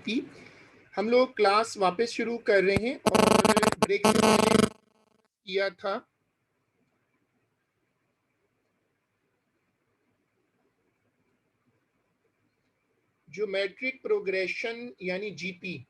थी। हम लोग क्लास वापस शुरू कर रहे हैं और ब्रेक से पहले किया था ज्योमेट्रिक प्रोग्रेशन यानी जीपी।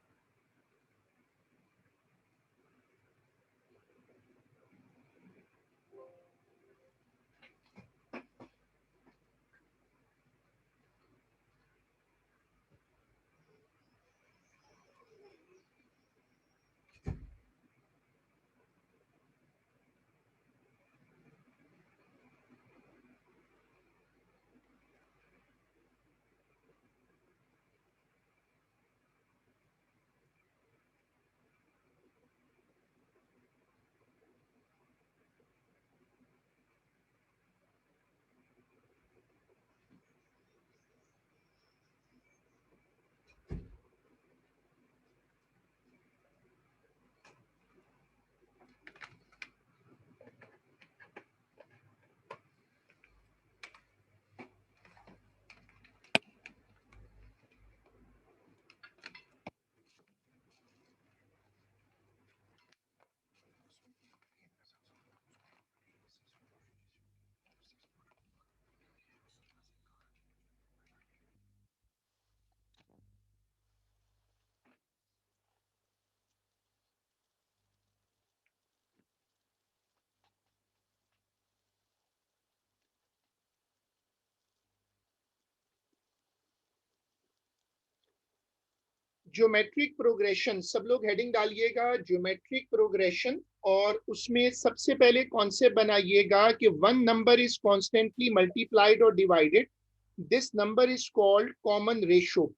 ज्योमेट्रिक प्रोग्रेशन, सब लोग हेडिंग डालिएगा ज्योमेट्रिक प्रोग्रेशन, और उसमें सबसे पहले कॉन्सेप्ट बनाइएगा कि one number is constantly multiplied और divided, this number is called common ratio.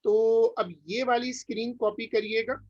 तो अब ये वाली स्क्रीन कॉपी करिएगा।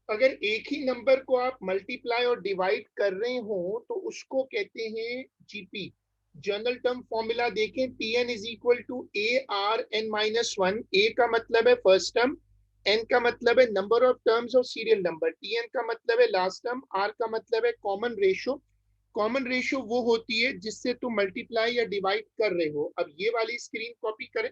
अगर एक ही नंबर को आप मल्टीप्लाई और डिवाइड कर रहे हो तो उसको कहते हैं जीपी। जनरल टर्म फॉर्मूला देखें, T N is equal to A R N minus one. A का मतलब है फर्स्ट टर्म, एन का मतलब है नंबर ऑफ टर्म्स और सीरियल नंबर, टी एन का मतलब है लास्ट टर्म, आर का मतलब है कॉमन रेशियो। कॉमन रेशियो वो होती है जिससे तुम मल्टीप्लाई या डिवाइड कर रहे हो। अब ये वाली स्क्रीन कॉपी करें।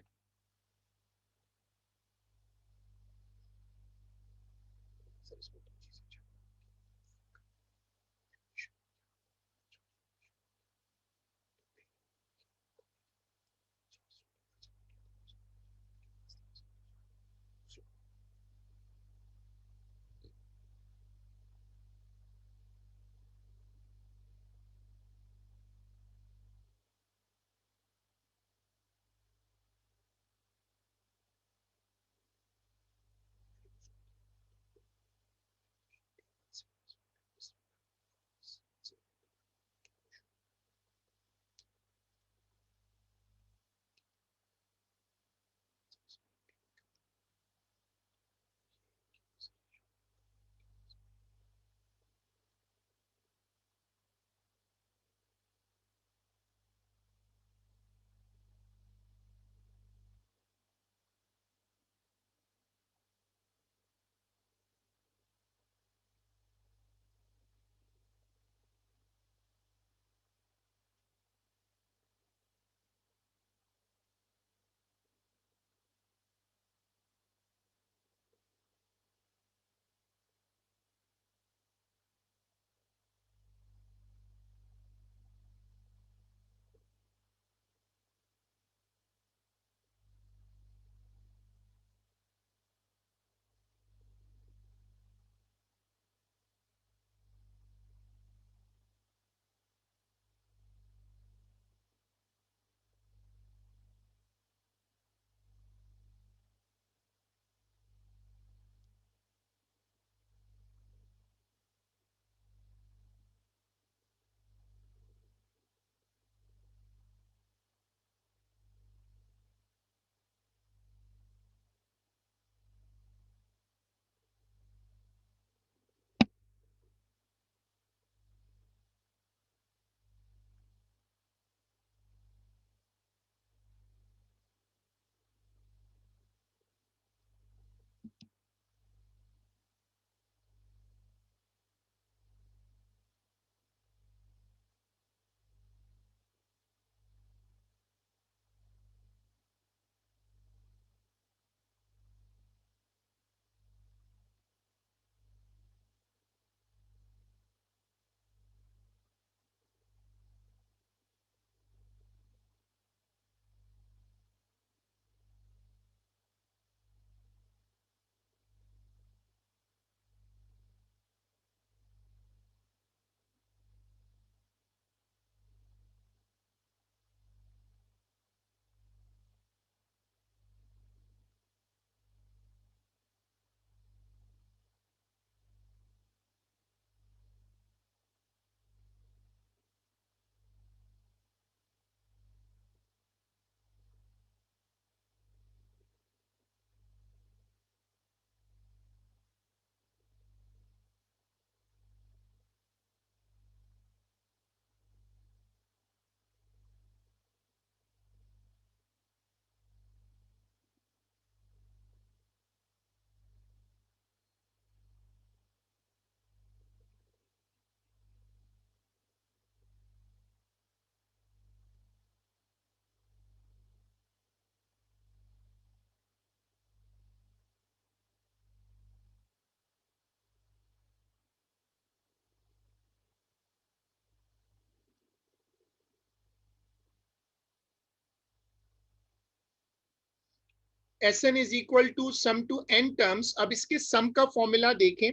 S N is equal to sum to N terms. अब इसके सम का फॉर्मूला देखें।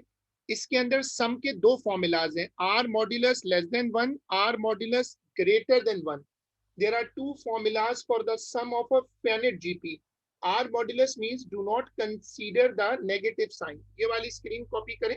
इसके अंदर सम के दो फॉर्मूलाज हैं, R modulus less than one, R modulus greater than one. There are two formulas for the sum of a finite GP. R modulus means do not consider the negative sign. ये वाली screen copy करें।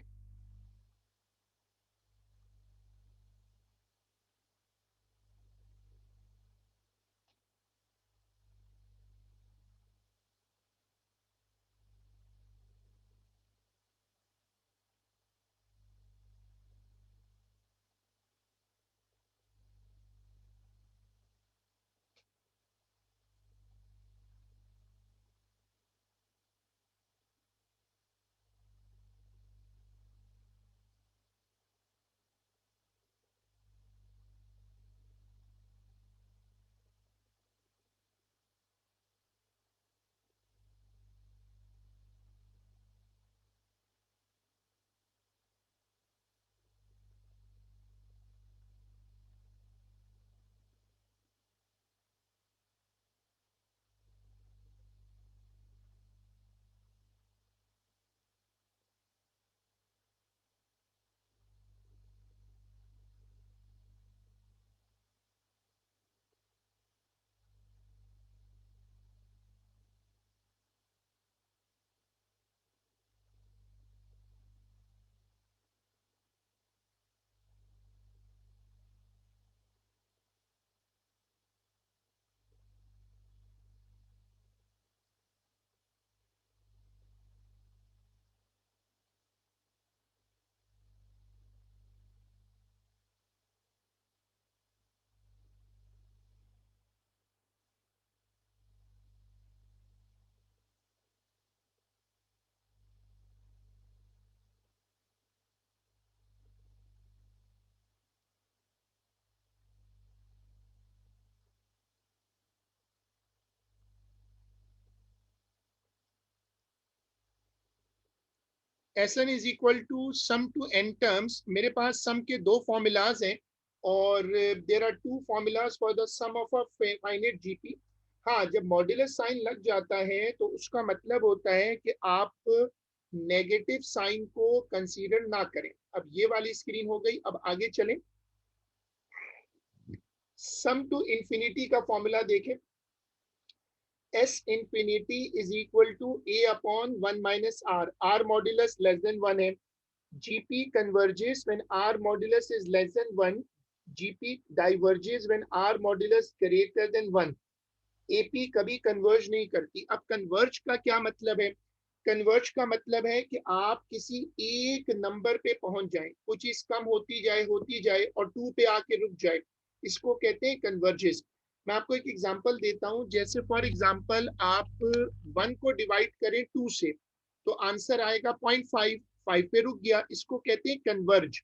Sn is equal to sum to n terms. मेरे पास sum के दो formulas हैं और there are two formulas for the sum of a finite GP. हाँ, जब मॉड्यूलस साइन लग जाता है तो उसका मतलब होता है कि आप नेगेटिव साइन को कंसीडर ना करें। अब ये वाली स्क्रीन हो गई। अब आगे चलें। सम टू इंफिनिटी का फॉर्मूला देखें। S infinity is equal to a upon 1 minus r, r modulus less than 1 है। GP converges when r modulus is less than 1, GP diverges when r modulus greater than 1। AP कभी converge नहीं करती। अब converge का क्या मतलब है? Converge का मतलब है कि आप किसी एक नंबर पे पहुंच जाएं, कुछ चीज कम होती जाए और टू पे आके रुक जाए, इसको कहते हैं कन्वर्जेस। मैं आपको एक एग्जांपल देता हूं। जैसे फॉर एग्जांपल आप 1 को डिवाइड करें 2 से तो आंसर आएगा 0.5, 5 पे रुक गया, इसको कहते हैं कन्वर्ज।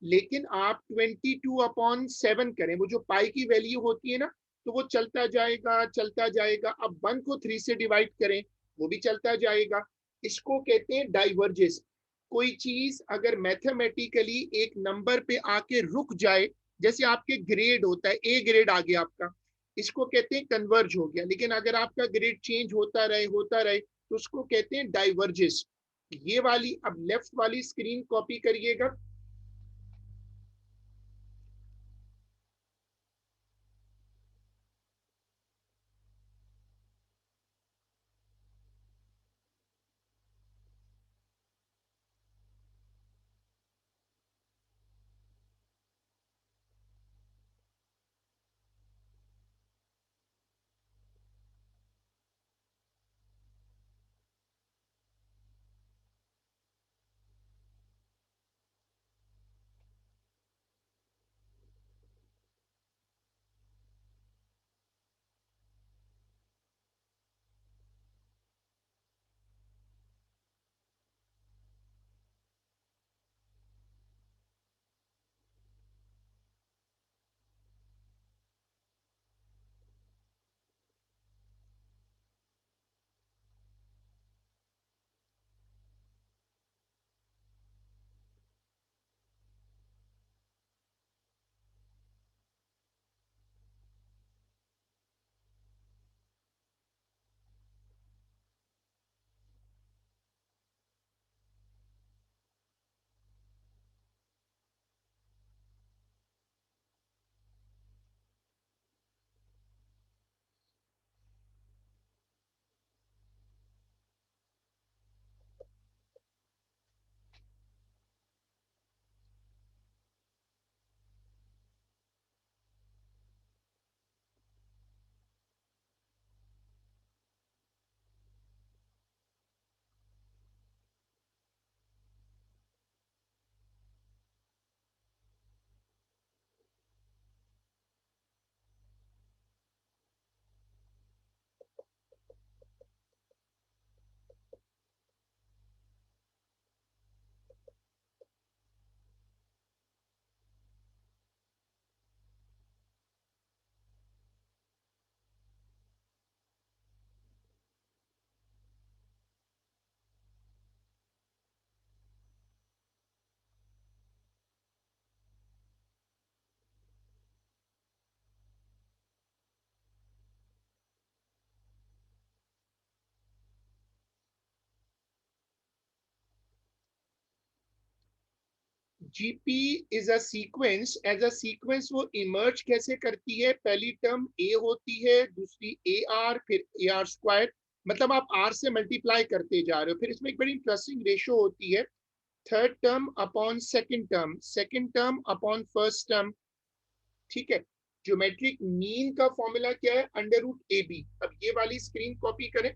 लेकिन आप 22/7 करें, वो जो पाई की वैल्यू होती है ना, तो वो चलता जाएगा चलता जाएगा। अब 1 को 3 से डिवाइड करें, वो भी चलता जाएगा, इसको कहते हैं डाइवर्जेस। कोई चीज अगर मैथमेटिकली एक नंबर पे आके रुक जाए, जैसे आपके ग्रेड होता है, ए ग्रेड आ गया आपका, इसको कहते हैं कन्वर्ज हो गया। लेकिन अगर आपका ग्रेड चेंज होता रहे तो उसको कहते हैं डाइवर्जेस। ये वाली अब लेफ्ट वाली स्क्रीन कॉपी करिएगा। GP is a sequence. As a sequence वो इमर्ज कैसे करती है? पहली टर्म ए होती है, दूसरी ए आर, फिर ए आर स्क्वायर। मतलब आप आर से मल्टीप्लाई करते जा रहे हो। फिर इसमें एक बड़ी इंटरेस्टिंग रेशो होती है, third term upon second term, second term upon first term. ठीक है। ज्योमेट्रिक मीन का फॉर्मूला क्या है? Under root A B. अब ये वाली स्क्रीन कॉपी करें।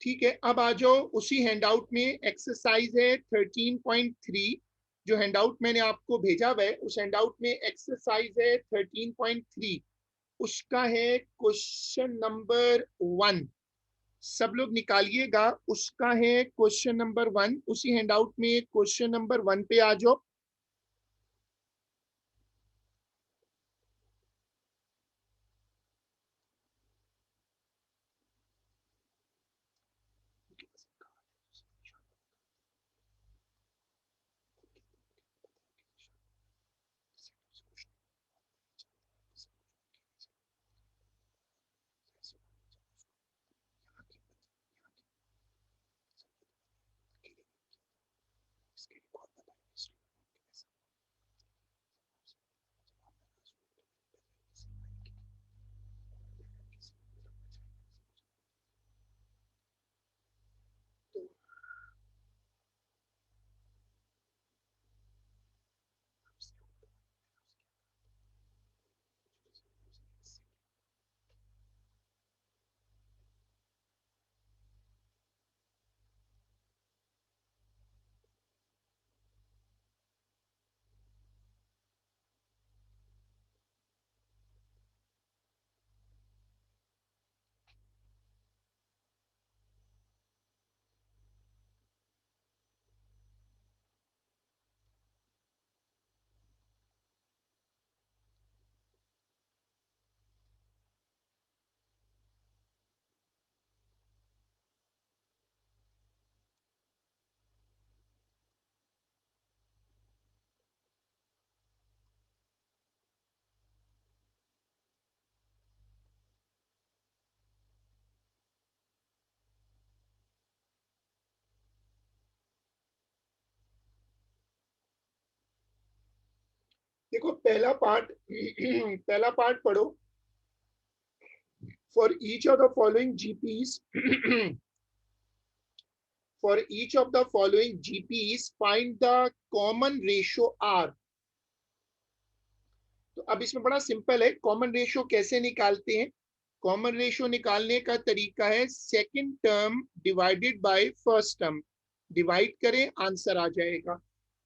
ठीक है, अब आ जाओ उसी हैंडआउट में, एक्सरसाइज है 13.3। जो हैंडआउट मैंने आपको भेजा हुआ है उस हैंडआउट में एक्सरसाइज है 13.3। उसका है क्वेश्चन नंबर 1। सब लोग निकालिएगा, उसका है क्वेश्चन नंबर 1। उसी हैंडआउट में क्वेश्चन नंबर 1 पे आ जाओ। देखो पहला पार्ट पहला पार्ट पढ़ो। For each of the following GPs for each of the following GPs find the common ratio R। तो अब इसमें बड़ा सिंपल है, कॉमन रेशियो कैसे निकालते हैं। कॉमन रेशियो निकालने का तरीका है second term divided by first term. Divide करें, आंसर आ जाएगा।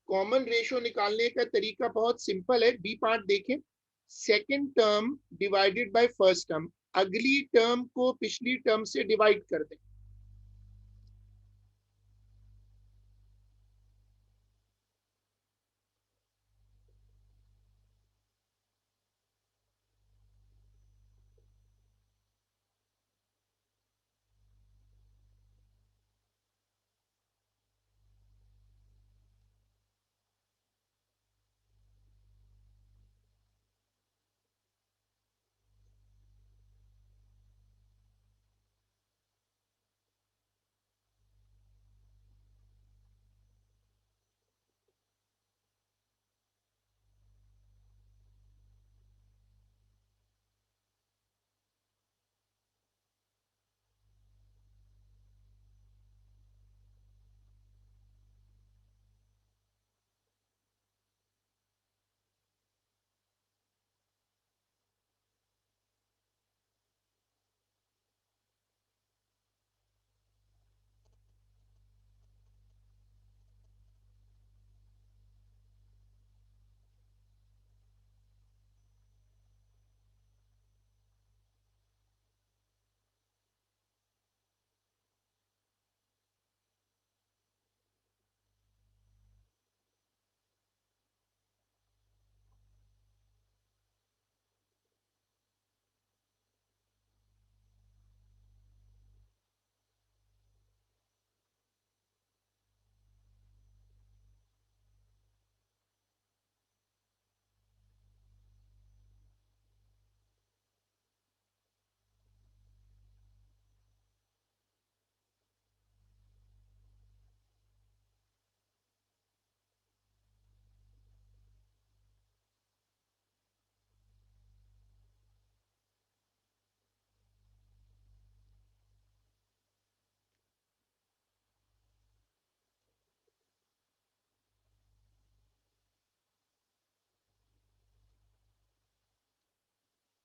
कॉमन रेशियो निकालने का तरीका बहुत सिंपल है। बी पार्ट देखें, second term divided by first term. अगली टर्म को पिछली टर्म से डिवाइड कर दें।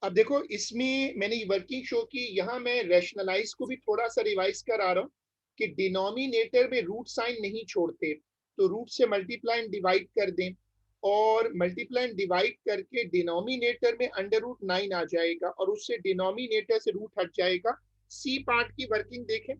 अब देखो इसमें मैंने वर्किंग शो की, यहाँ मैं रैशनलाइज को भी थोड़ा सा रिवाइज करा रहा हूँ। कि डिनोमिनेटर में रूट साइन नहीं छोड़ते, तो रूट से मल्टीप्लाई एंड डिवाइड कर दें, और मल्टीप्लाई एंड डिवाइड करके डिनोमिनेटर में √9 आ जाएगा और उससे डिनोमिनेटर से रूट हट जाएगा। सी पार्ट की वर्किंग देखें।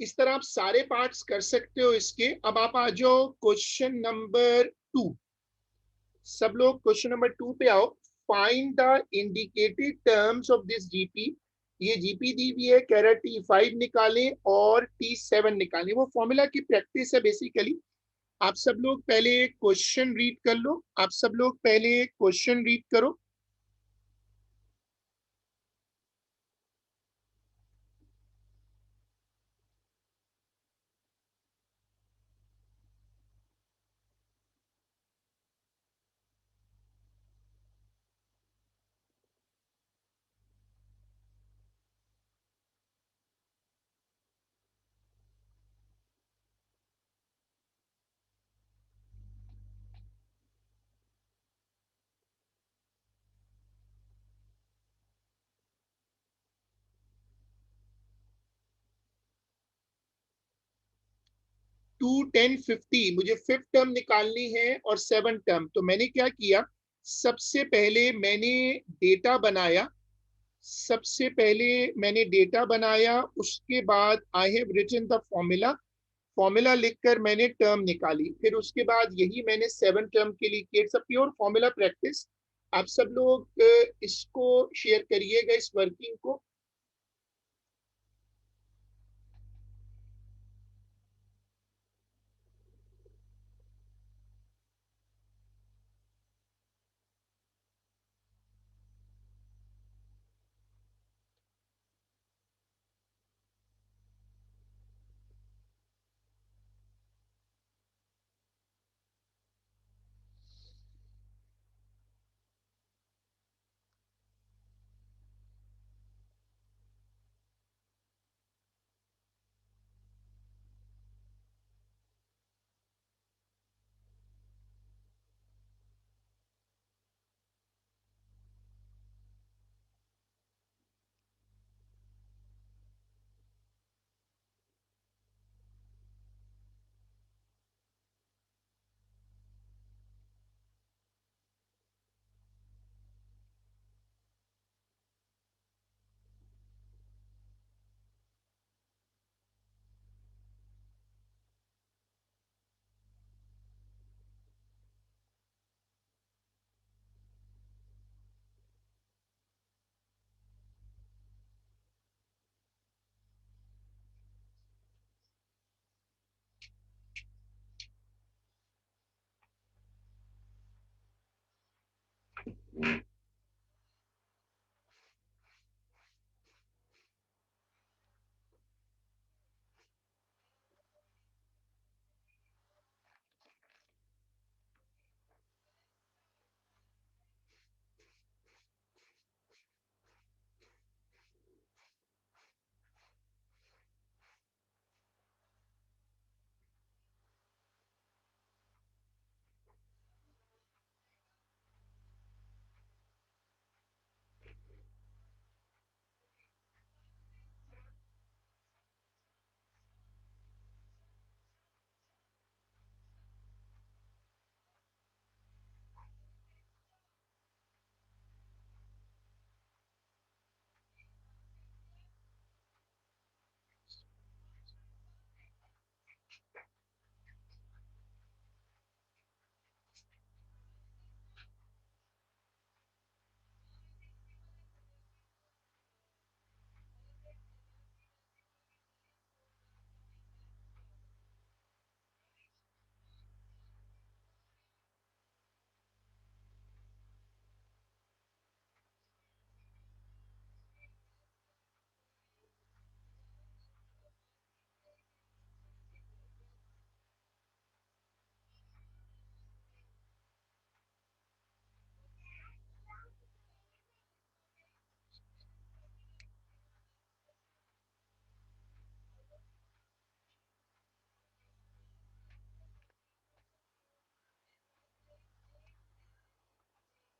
इस तरह आप सारे पार्ट्स कर सकते हो इसके। अब आप आ जाओ क्वेश्चन नंबर 2। सब लोग क्वेश्चन नंबर 2 पे आओ। Find the indicated terms of this GP. ये जीपी दी हुई है, कह रहा है T5 निकालें और T7 निकालें। वो फॉर्मूला की प्रैक्टिस है बेसिकली। आप सब लोग पहले क्वेश्चन रीड कर लो। आप सब लोग पहले क्वेश्चन रीड करो। 2, 10, 50 मुझे फिफ्थ टर्म निकालनी है और 7 टर्म। तो मैंने क्या किया, सबसे पहले मैंने डेटा बनाया। सबसे पहले मैंने डेटा बनाया, उसके बाद I have written the formula. Formula लिखकर मैंने टर्म निकाली। फिर उसके बाद यही मैंने 7 टर्म के लिए किया। It's a pure formula practice. आप सब लोग इसको शेयर करिएगा, इस वर्किंग को।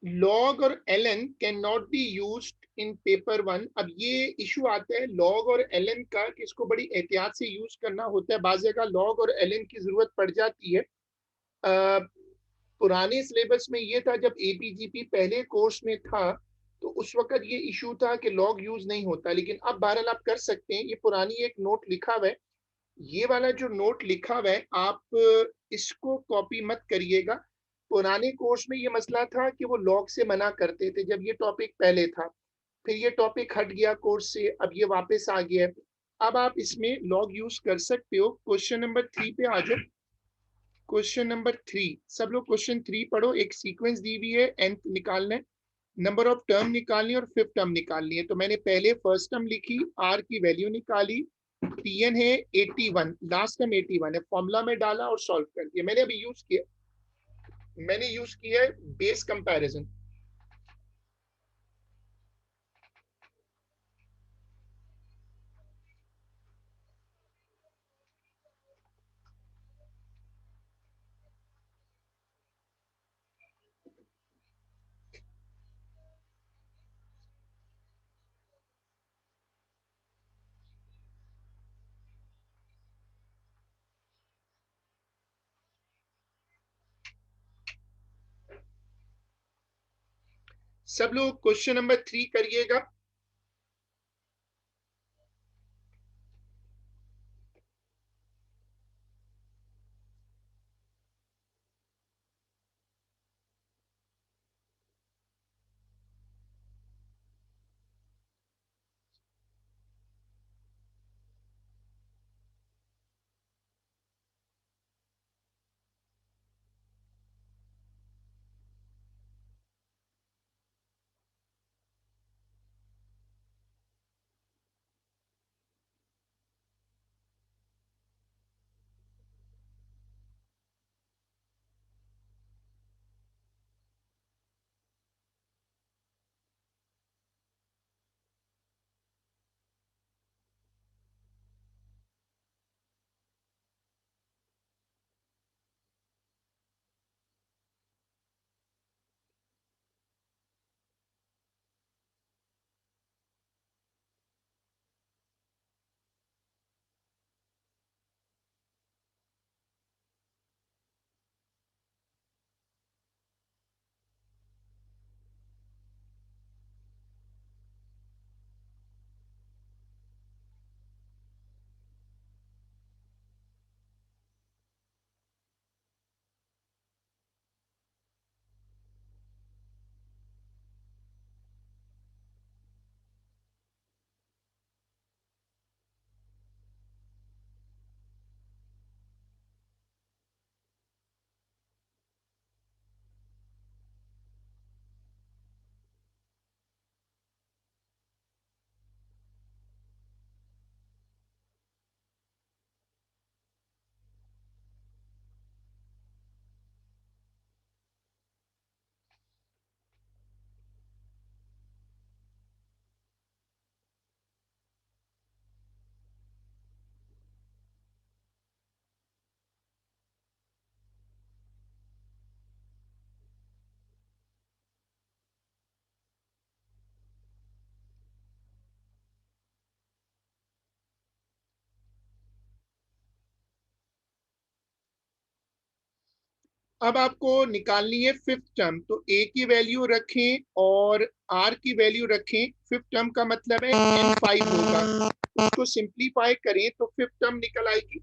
लॉग और ln can not be used in paper one. अब ये इशू आता है लॉग और एलन का कि इसको बड़ी एहतियात से यूज करना होता है। बाज़ जगह लॉग और एलन की जरूरत पड़ जाती है। पुराने सिलेबस में ये था, जब एपीजीपी पहले कोर्स में था तो उस वक्त ये इशू था कि लॉग यूज नहीं होता, लेकिन अब बहरहाल आप कर सकते हैं। ये पुरानी एक नोट लिखा हुआ है, ये वाला जो नोट लिखा हुआ है आप इसको कॉपी मत करिएगा। पुराने कोर्स में ये मसला था कि वो लॉग से मना करते थे जब ये टॉपिक पहले था, फिर ये टॉपिक हट गया कोर्स से, अब ये वापस आ गया है। अब आप इसमें लॉग यूज कर सकते हो। क्वेश्चन नंबर 3 पे आ जाओ। क्वेश्चन नंबर 3, सब लोग क्वेश्चन 3 पढ़ो। एक सीक्वेंस दी हुई है, nth निकालना है, नंबर ऑफ टर्म निकालनी है और फिफ्थ टर्म निकालनी है। तो मैंने पहले फर्स्ट टर्म लिखी, आर की वैल्यू निकाली, टीएन है 81, लास्ट टर्म 81 है, फॉर्मूला में डाला और सॉल्व कर दिया। मैंने यूज किया है बेस कंपैरिजन। सब लोग क्वेश्चन नंबर 3 करिएगा। अब आपको निकालनी है फिफ्थ टर्म। तो ए की वैल्यू रखें और आर की वैल्यू रखें। फिफ्थ टर्म का मतलब है n5 होगा। उसको सिंप्लीफाई करें तो फिफ्थ टर्म निकल आएगी।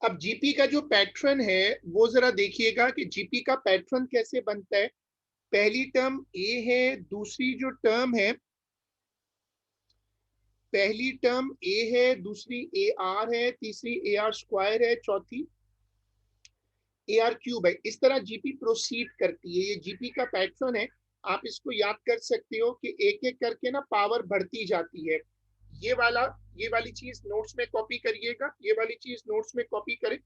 अब जीपी का जो पैटर्न है वो जरा देखिएगा कि जीपी का पैटर्न कैसे बनता है। पहली टर्म ए है, दूसरी जो टर्म है, पहली टर्म ए है, दूसरी ए आर है, तीसरी ए आर स्क्वायर है, चौथी ए आर क्यूब है। इस तरह जीपी प्रोसीड करती है। ये जीपी का पैटर्न है। आप इसको याद कर सकते हो कि एक एक करके ना पावर बढ़ती जाती है। ये वाला, ये वाली चीज नोट्स में कॉपी करिएगा, ये वाली चीज नोट्स में कॉपी करें।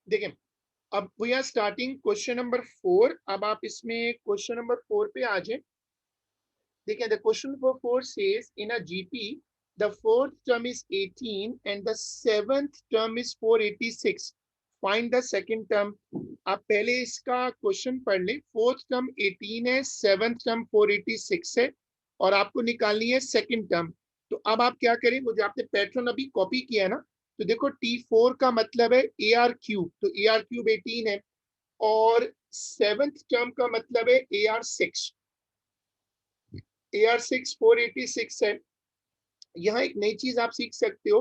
देखें, अब we are starting question number 4। अब आप इसमें क्वेश्चन नंबर 4 पे आ जाए। देखिए, the question number 4 says in a GP the fourth term is 18 and the seventh term is 486, find the second term. आप पहले इसका क्वेश्चन पढ़ लें। फोर्थ टर्म 18 है, सेवेंथ टर्म 486 है, और आपको निकालनी है सेकंड टर्म। तो अब आप क्या करें, वो जो आपने पैटर्न अभी कॉपी किया है ना, तो देखो T4 का मतलब है ए आर क्यूब, तो ए आर क्यूब 18 है, और सेवेंथ टर्म का मतलब है A R six, A R six 486 है। यहाँ एक नई चीज आप सीख सकते हो,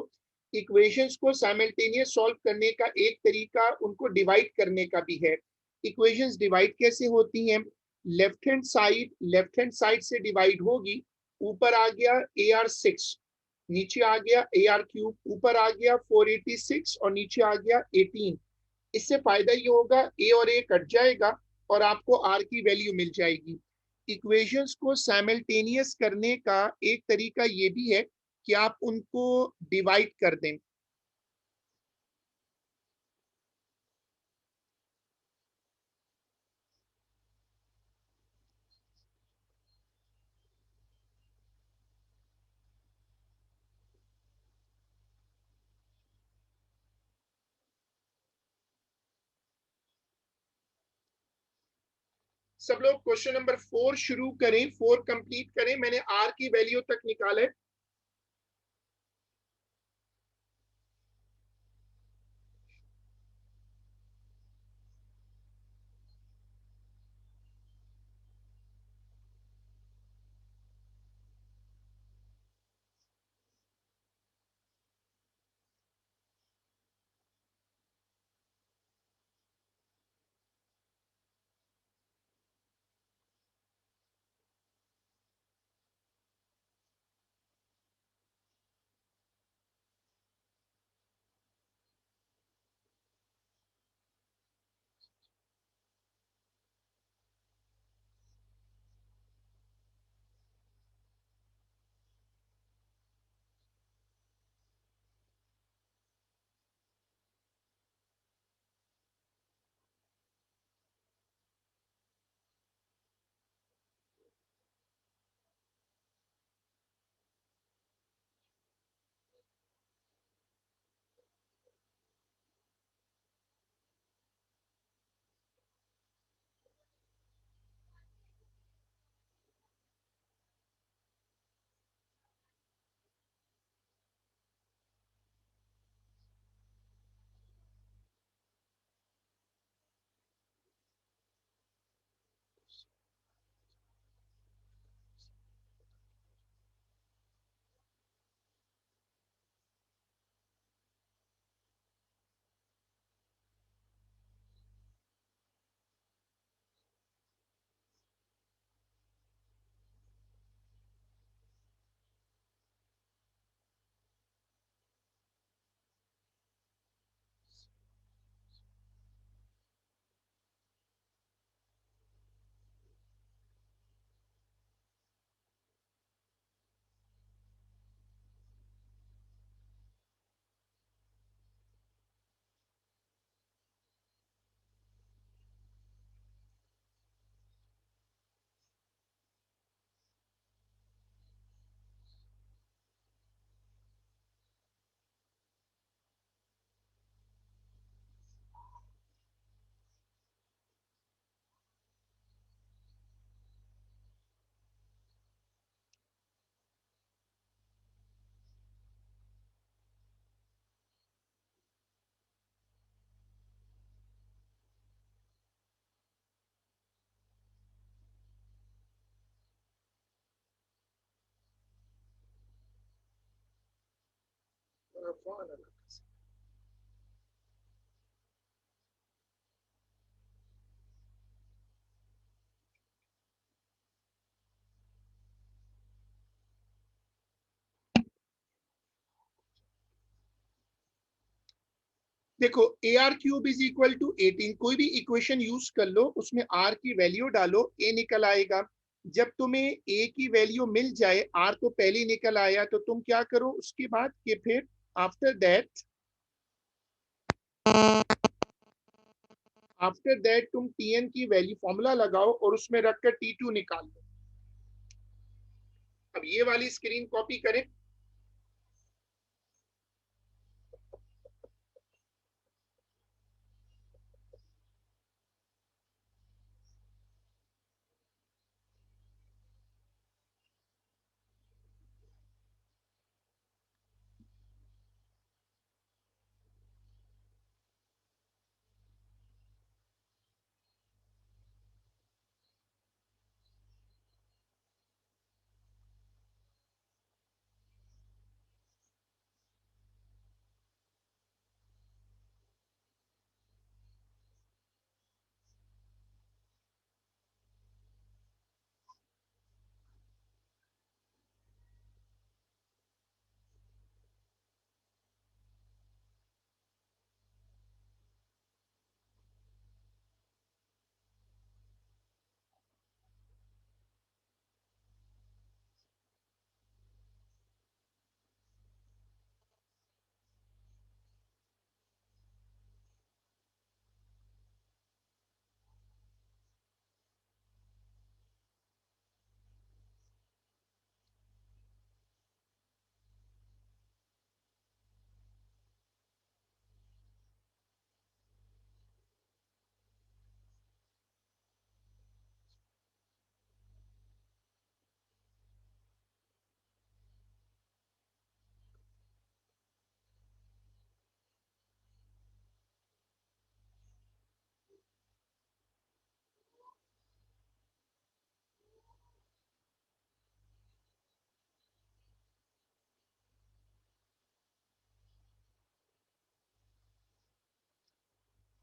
इक्वेशंस को साइमल्टेनियस सॉल्व करने का एक तरीका उनको डिवाइड करने का भी है। इक्वेशंस डिवाइड कैसे होती हैं? लेफ्ट हैंड साइड से डिवाइड होगी। ऊपर आ गया ए आर सिक्स, नीचे आ गया ए आर क्यूब, ऊपर आ गया 486 और नीचे आ गया 18। इससे फायदा ये होगा, ए और ए कट जाएगा और आपको आर की वैल्यू मिल जाएगी। इक्वेशंस को साइमल्टेनियस करने का एक तरीका ये भी है कि आप उनको डिवाइड कर दें। सब लोग क्वेश्चन नंबर 4 शुरू करें, 4 कंप्लीट करें। मैंने आर की वैल्यू तक निकाला है। देखो A R cube is equal to 18, कोई भी इक्वेशन यूज कर लो, उसमें आर की वैल्यू डालो, ए निकल आएगा। जब तुम्हें ए की वैल्यू मिल जाए, आर तो पहले ही निकल आया, तो तुम क्या करो उसके बाद कि फिर आफ्टर दैट तुम टी एन की वैल्यू फॉर्मूला लगाओ और उसमें रखकर टी टू निकाल लो। अब ये वाली स्क्रीन कॉपी करें।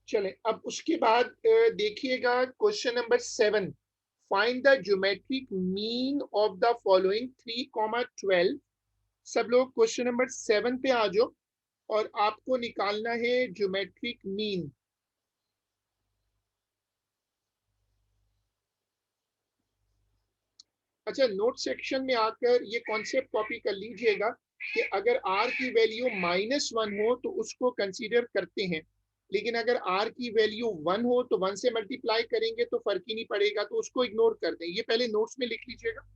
चले, अब उसके बाद देखिएगा question number 7। Find the geometric mean of the following 3,12। सब लोग क्वेश्चन नंबर 7 पे आ जाओ और आपको निकालना है ज्योमेट्रिक मीन। अच्छा, नोट सेक्शन में आकर ये कॉन्सेप्ट कॉपी कर लीजिएगा कि अगर आर की वैल्यू -1 हो तो उसको कंसीडर करते हैं, लेकिन अगर आर की वैल्यू 1 हो तो 1 से मल्टीप्लाई करेंगे तो फर्क ही नहीं पड़ेगा, तो उसको इग्नोर कर दें। ये पहले नोट्स में लिख लीजिएगा।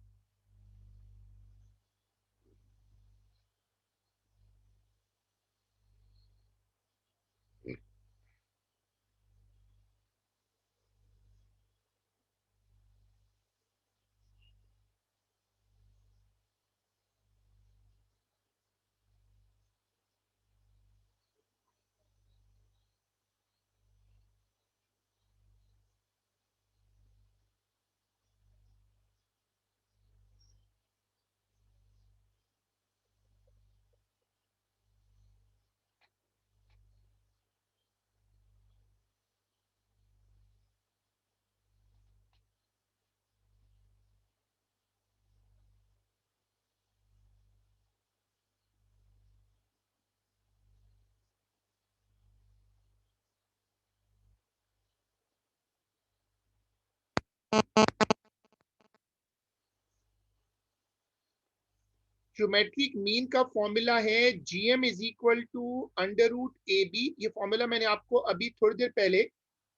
ज्योमेट्रिक मीन का फॉर्मूला है GM is equal to √AB। ये फॉर्मूला मैंने आपको अभी थोड़ी देर पहले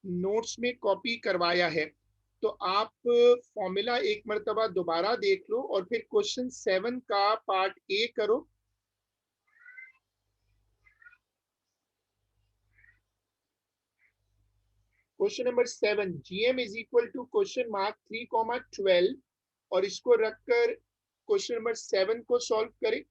नोट्स में कॉपी करवाया है, तो आप फॉर्मूला एक मर्तबा दोबारा देख लो और फिर क्वेश्चन 7 का पार्ट ए करो। Question number 7, GM is equal to (3,12) और इसको रखकर क्वेश्चन नंबर 7 को सॉल्व करें।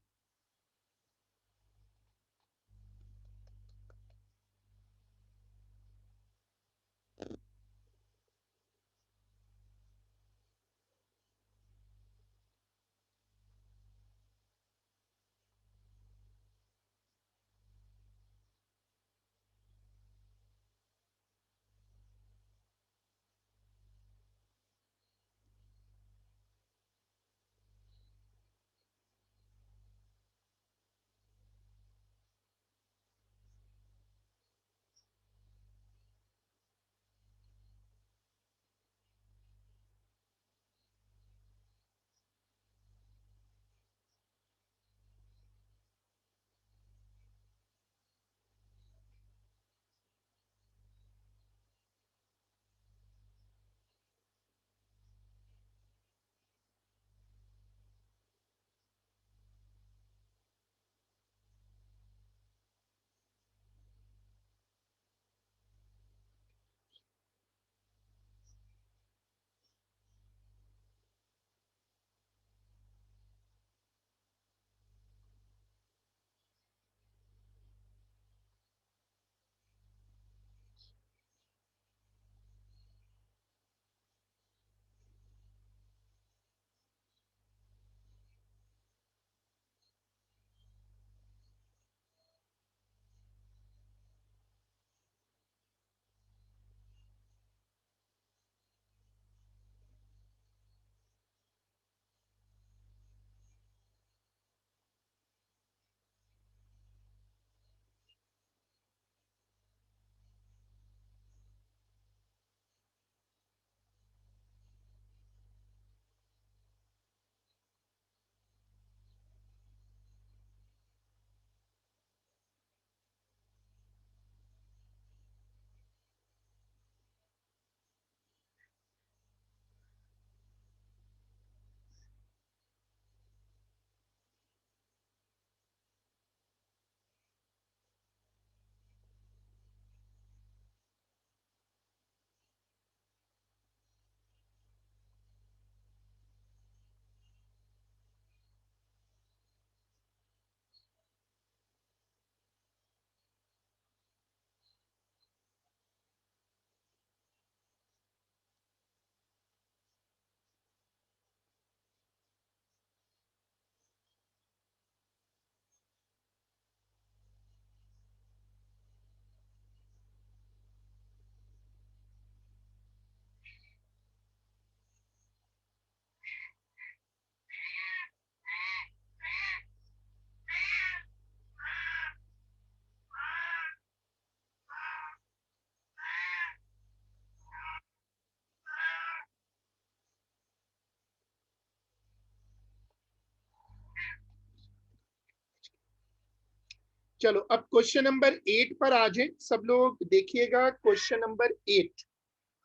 चलो अब क्वेश्चन नंबर 8 पर आ जाए सब लोग, देखिएगा क्वेश्चन नंबर 8।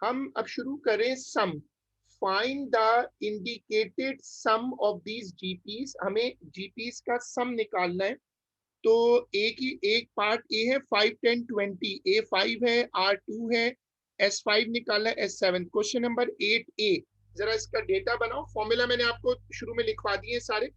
हम अब शुरू करें sum. Find the indicated sum of these GPs, हमें जीपीस का सम निकालना है। तो एक पार्ट ए है 5 10 20, A5 है, R2 है, S5 निकालना है, S7। क्वेश्चन नंबर 8A, जरा इसका डेटा बनाओ। फॉर्मूला मैंने आपको शुरू में लिखवा दिए सारे।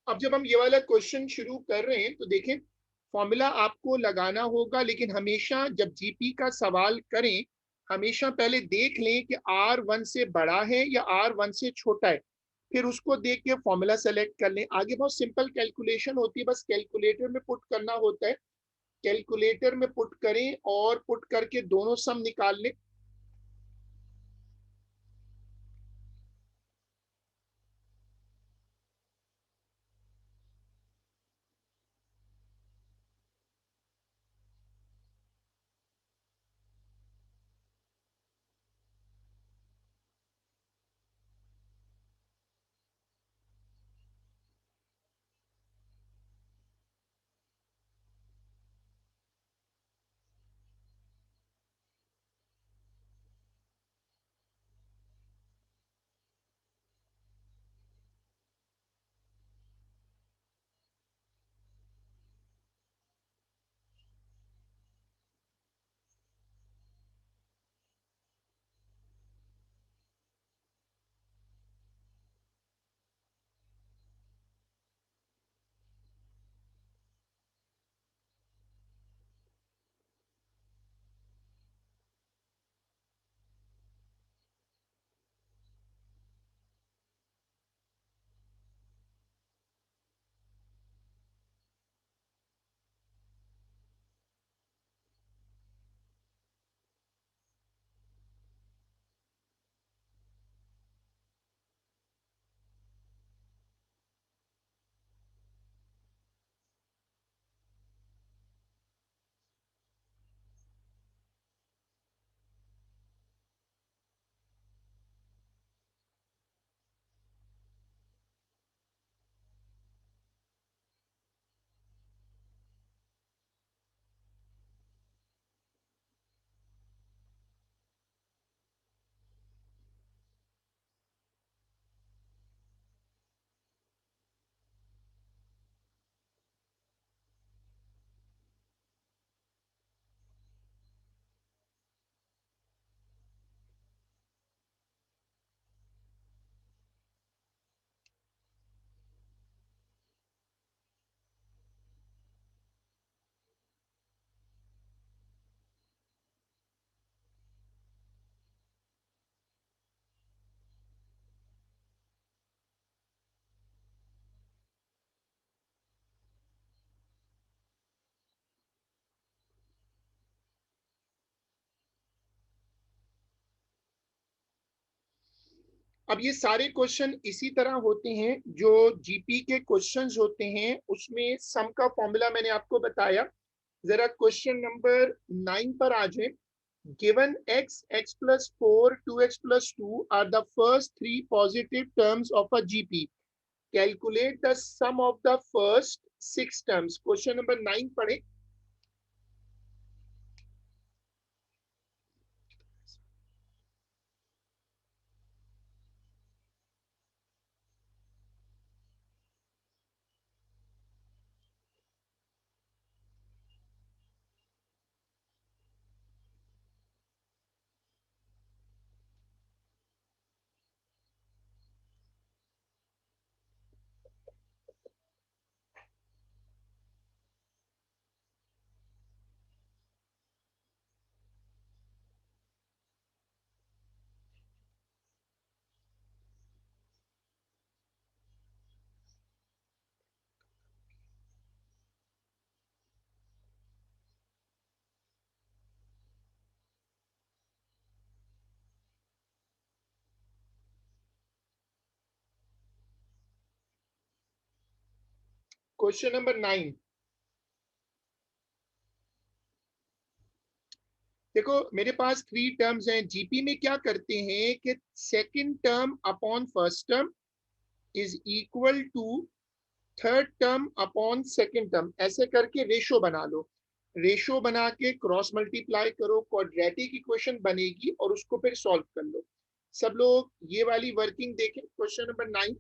अब जब हम ये वाला क्वेश्चन शुरू कर रहे हैं तो देखें, फॉर्मूला आपको लगाना होगा, लेकिन हमेशा जब जीपी का सवाल करें, हमेशा पहले देख लें कि R1 से बड़ा है या R1 से छोटा है, फिर उसको देख के फॉर्मूला सेलेक्ट कर लें। आगे बहुत सिंपल कैलकुलेशन होती है, बस कैलकुलेटर में पुट करना होता है। कैलकुलेटर में पुट करें और पुट करके दोनों सम निकाल लें। अब ये सारे क्वेश्चन इसी तरह होते हैं जो जीपी के क्वेश्चंस होते हैं, उसमें सम का फॉर्मूला मैंने आपको बताया। जरा क्वेश्चन नंबर 9 पर आ जाए। Given x, x plus 4, 2x plus 2 are the first three positive terms of a GP. Calculate the sum of the first six terms. Question number 9 पढ़े। क्वेश्चन नंबर 9, देखो मेरे पास थ्री टर्म्स हैं। GP में क्या करते हैं कि second term upon first term is equal to third term upon second term, ऐसे करके रेशो बना लो। रेशो बना के क्रॉस मल्टीप्लाई करो, क्वाड्रेटिक इक्वेशन बनेगी और उसको फिर सॉल्व कर लो। सब लोग ये वाली वर्किंग देखें। क्वेश्चन नंबर 9,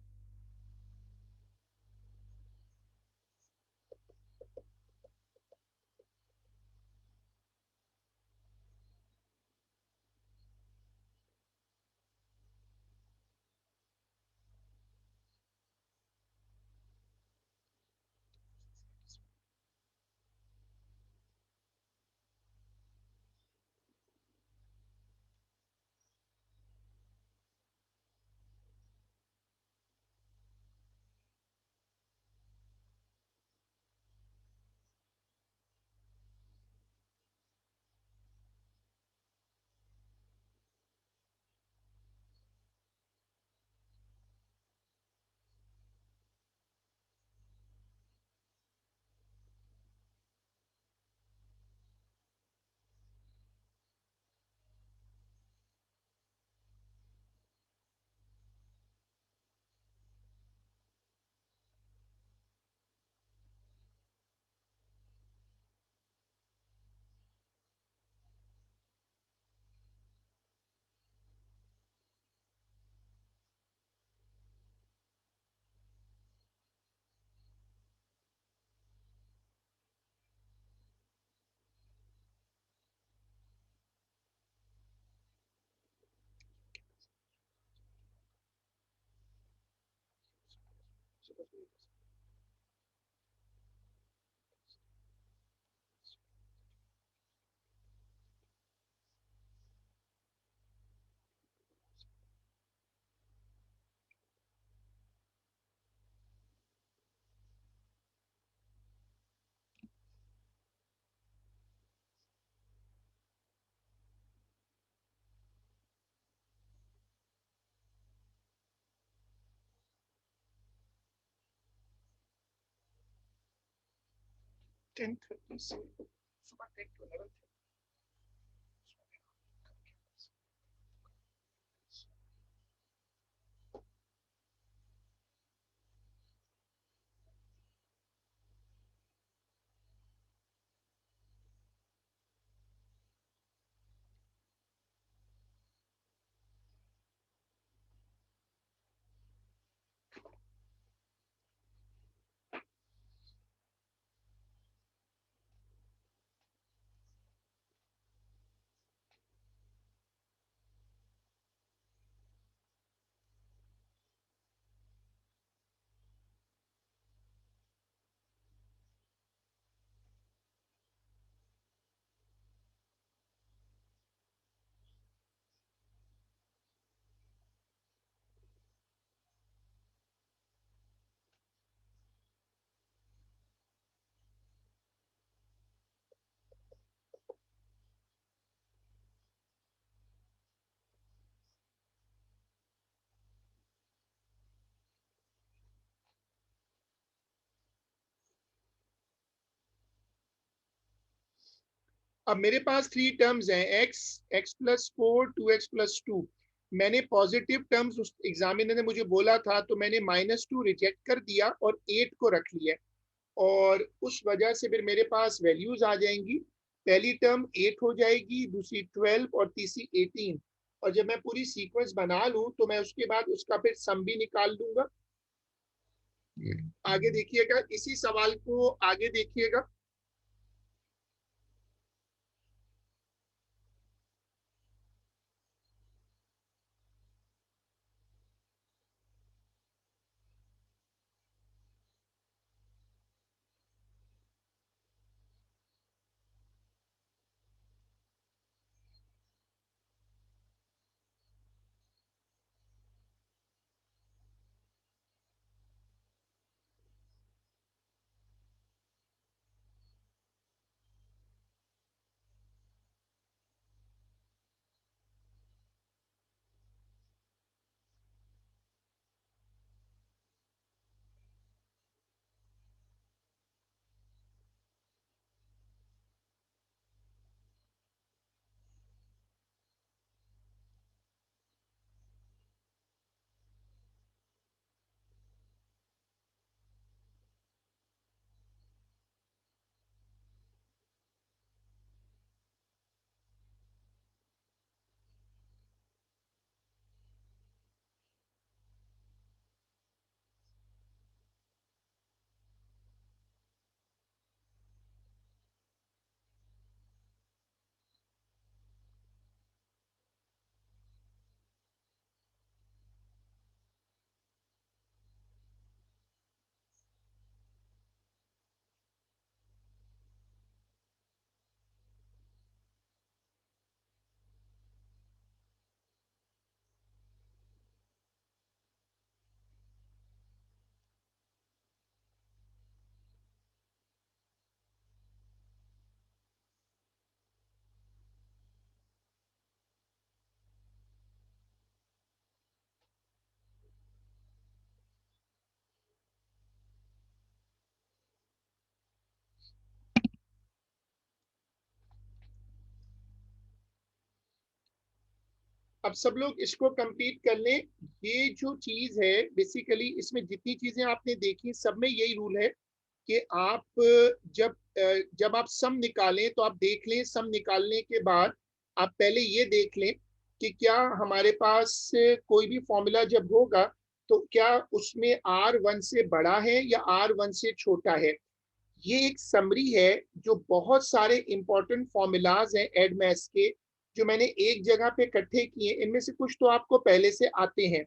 टेन थर्टी से सुबह 10 to 11। अब मेरे पास थ्री टर्म्स हैं, एक्स, x+4, 2x+2। मैंने पॉजिटिव टर्म्स, उस एग्जामिनर ने मुझे बोला था, तो मैंने -2 रिजेक्ट कर दिया और 8 को रख लिया। और उस वजह से फिर मेरे पास वैल्यूज आ जाएंगी। पहली टर्म 8 हो जाएगी, दूसरी 12 और तीसरी 18। और जब मैं पूरी सीक्वेंस बना लूं तो मैं उसके बाद उसका फिर सम भी निकाल लूंगा। आगे देखिएगा, इसी सवाल को आगे देखिएगा। अब सब लोग इसको कंप्लीट कर लें। ये जो चीज है, बेसिकली इसमें जितनी चीजें आपने देखी, सब में यही रूल है कि आप जब जब आप सम निकालें तो आप देख लें, सम निकालने के बाद आप पहले ये देख लें कि क्या हमारे पास कोई भी फॉर्मूला जब होगा तो क्या उसमें R1 से बड़ा है या R1 से छोटा है। ये एक समरी है जो बहुत सारे इंपॉर्टेंट फॉर्मूलाज हैं एड मैथ्स के, जो मैंने एक जगह पे इकट्ठे किए। इनमें से कुछ तो आपको पहले से आते हैं,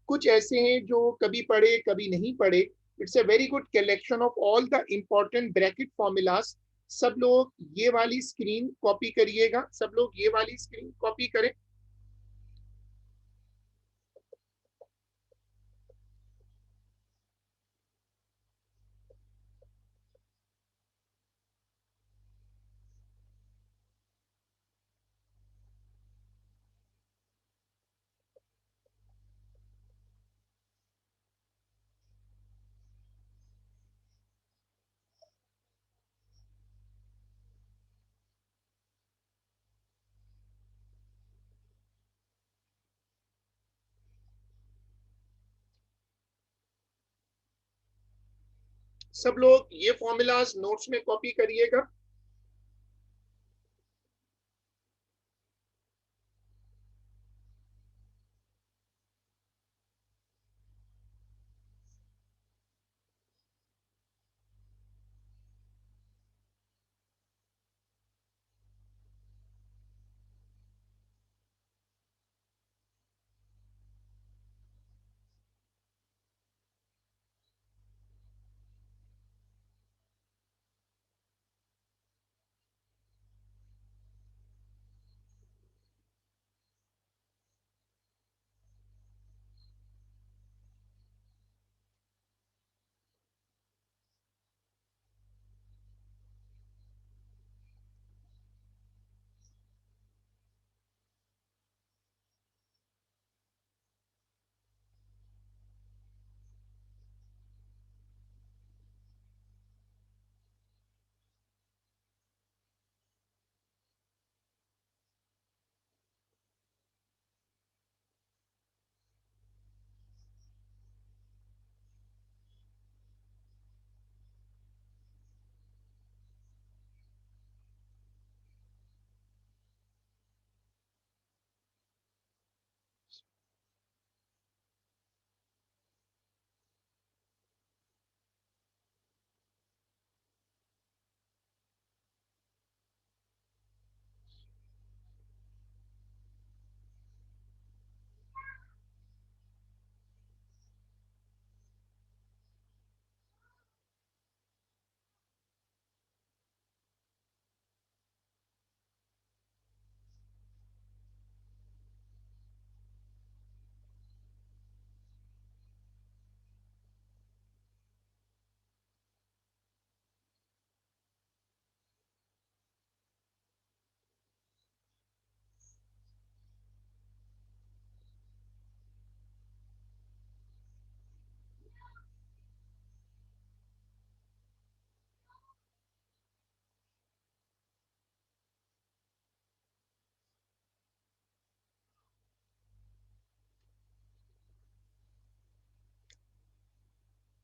कुछ ऐसे हैं जो कभी पढ़े कभी नहीं पढ़े। It's a very good collection of all the important bracket formulas. सब लोग ये वाली स्क्रीन कॉपी करिएगा, सब लोग ये वाली स्क्रीन कॉपी करें। सब लोग ये फॉर्मूलाज नोट्स में कॉपी करिएगा।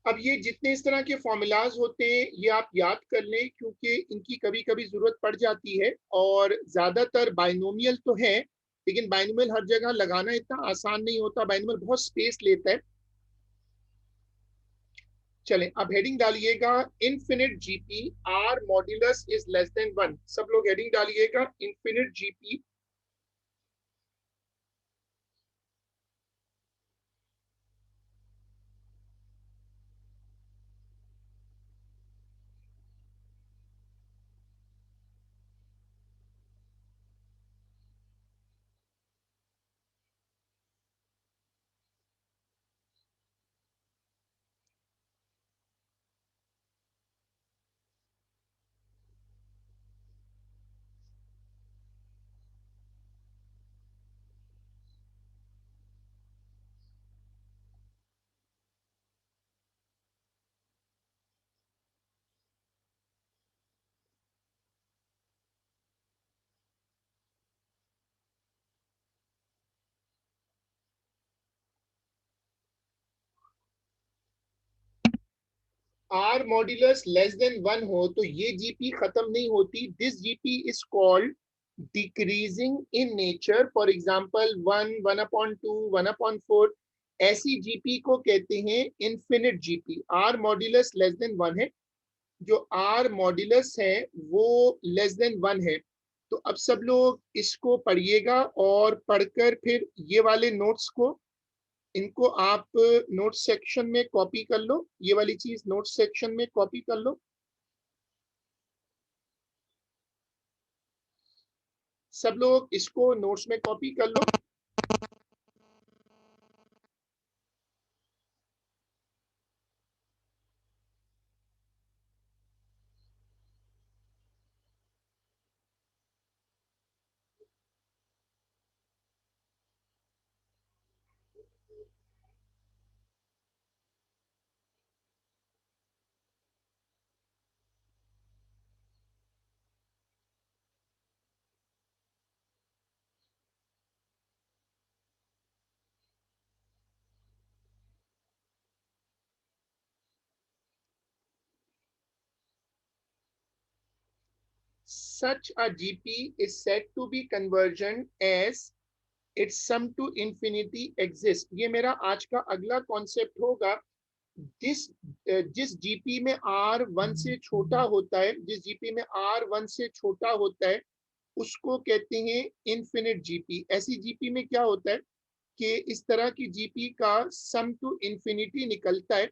अब ये जितने इस तरह के फॉर्मूलाज होते हैं ये आप याद कर लें, क्योंकि इनकी कभी कभी जरूरत पड़ जाती है। और ज्यादातर बाइनोमियल तो है, लेकिन बाइनोमियल हर जगह लगाना इतना आसान नहीं होता, बाइनोमियल बहुत स्पेस लेता है। चलें, अब हेडिंग डालिएगा infinite GP R modulus is less than 1। सब लोग हेडिंग डालिएगा infinite GP. R modulus less than 1 हो तो ये जीपी खत्म नहीं होती। This GP is called decreasing in nature. For example 1, 1/2, 1/4, ऐसी जीपी को कहते हैं infinite GP. R modulus less than 1 है, जो आर मॉड्यूलस है वो लेस देन 1 है। तो अब सब लोग इसको पढ़िएगा और पढ़कर फिर ये वाले नोट्स को, इनको आप नोट सेक्शन में कॉपी कर लो। ये वाली चीज नोट सेक्शन में कॉपी कर लो। सब लोग इसको नोट्स में कॉपी कर लो। Such a GP is said to be convergent as its sum to infinity exists। ये मेरा आज का अगला कॉन्सेप्ट होगा। जिस जिस जीपी में आर 1 से छोटा होता है, जिस जीपी में आर 1 से छोटा होता है उसको कहते हैं इनफिनिट जीपी। ऐसी जीपी में क्या होता है कि इस तरह की जीपी का सम टू इंफिनिटी निकलता है।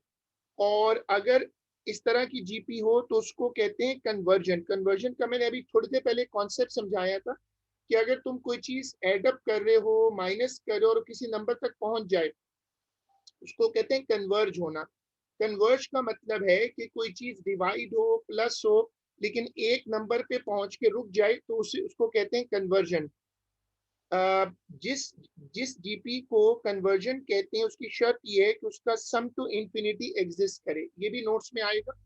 और अगर इस तरह की जीपी हो तो उसको कहते हैं कन्वर्जन। कन्वर्जन का मैंने अभी थोड़ी देर पहले कॉन्सेप्ट समझाया था कि अगर तुम कोई चीज एडअप कर रहे हो, माइनस कर रहे हो और किसी नंबर तक पहुंच जाए, उसको कहते हैं कन्वर्ज होना। कन्वर्ज का मतलब है कि कोई चीज डिवाइड हो, प्लस हो, लेकिन एक नंबर पे पहुंच के रुक जाए तो उसे उसको कहते हैं कन्वर्जन। जिस जिस जीपी को कन्वर्जन कहते हैं उसकी शर्त ये है कि उसका सम टू इंफिनिटी एग्जिस्ट करे। ये भी नोट्स में आएगा।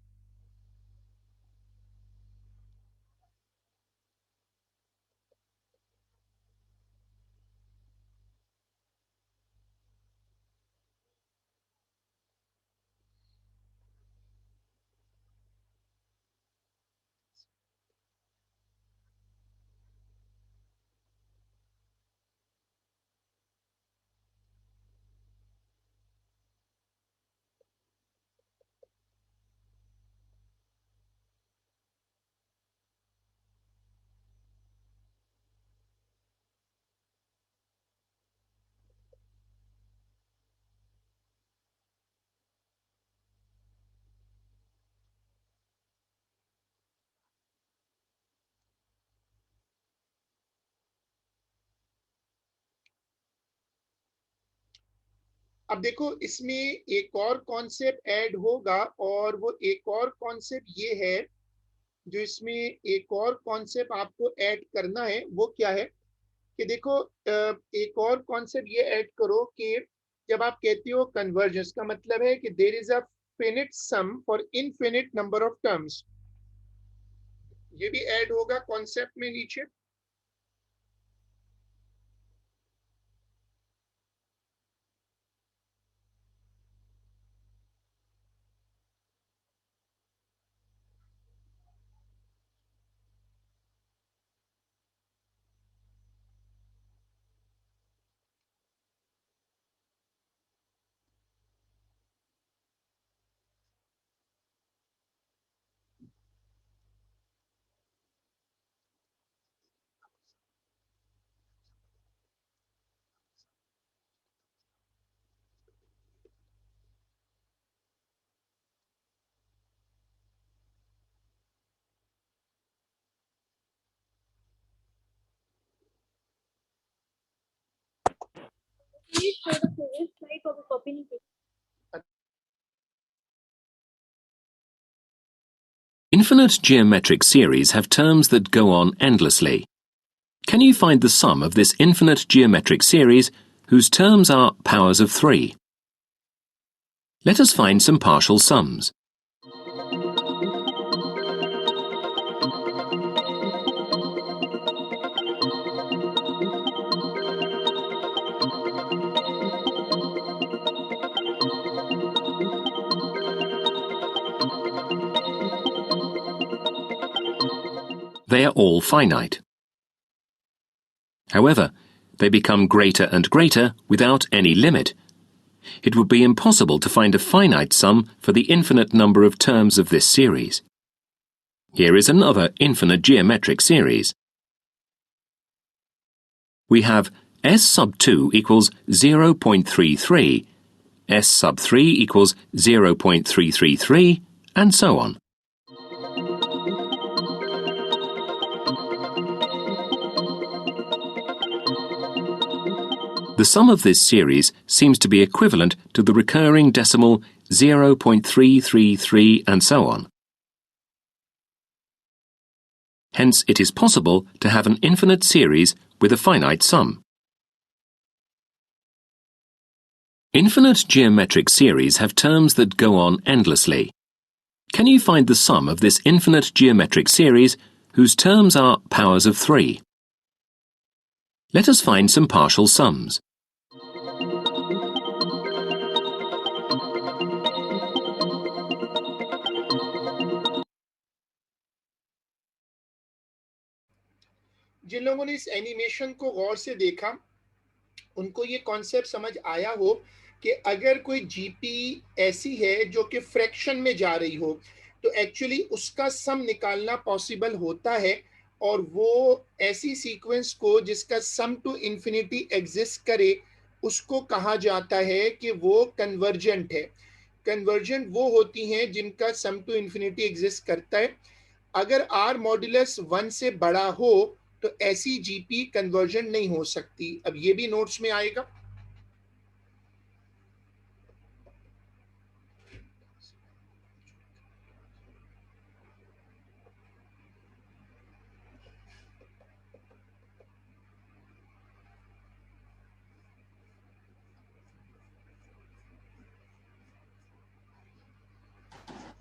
अब देखो, इसमें एक और कॉन्सेप्ट ऐड होगा, और वो एक और कॉन्सेप्ट ये है, जो इसमें एक और कॉन्सेप्ट आपको ऐड करना है वो क्या है कि देखो, एक और कॉन्सेप्ट ये ऐड करो कि जब आप कहते हो कन्वर्जेंस का मतलब है कि there is a finite sum for infinite number of terms. ये भी ऐड होगा कॉन्सेप्ट में नीचे। please show the previous slide or the copy नहीं की? Infinite geometric series have terms that go on endlessly. Can you find the sum of this infinite geometric series whose terms are powers of 3? Let us find some partial sums. They are all finite. However, they become greater and greater without any limit. It would be impossible to find a finite sum for the infinite number of terms of this series. Here is another infinite geometric series. We have S sub 2 equals 0.33, S sub 3 equals 0.333, and so on. The sum of this series seems to be equivalent to the recurring decimal 0.333 and so on. Hence, it is possible to have an infinite series with a finite sum. Infinite geometric series have terms that go on endlessly. Can you find the sum of this infinite geometric series whose terms are powers of 3? Let us find some partial sums. जिन लोगों ने इस animation को गौर से देखा उनको ये concept समझ आया हो कि अगर कोई जीपी ऐसी है जो कि फ्रैक्शन में जा रही हो तो एक्चुअली उसका सम निकालना पॉसिबल होता है और वो ऐसी सीक्वेंस को जिसका सम टू इंफिनिटी एग्जिस्ट करे उसको कहा जाता है कि वो कन्वर्जेंट है। कन्वर्जेंट वो होती हैं जिनका सम टू इंफिनिटी एग्जिस्ट करता है। अगर आर मॉड्यूलस 1 से बड़ा हो तो ऐसी जीपी कन्वर्जन नहीं हो सकती। अब ये भी नोट्स में आएगा।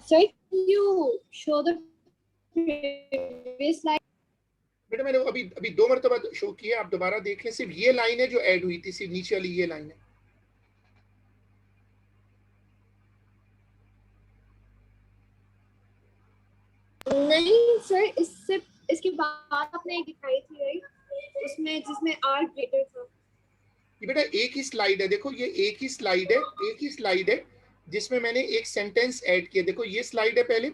Sir, can you show the previous slide? बेटा मैंने अभी अभी 2 मरतबा शो किया, आप दोबारा देख लें। सिर्फ ये लाइन है जो ऐड हुई थी, सिर्फ नीचे वाली ये लाइन है। नहीं सर, इसके बाद आपने एक दिखाई थी राइट, उसमें जिसमें आर ग्रेटर था। ये बेटा एक ही स्लाइड है, देखो ये एक ही स्लाइड है जिसमें मैंने एक सेंटेंस ऐड किया। देखो ये स्लाइड है पहले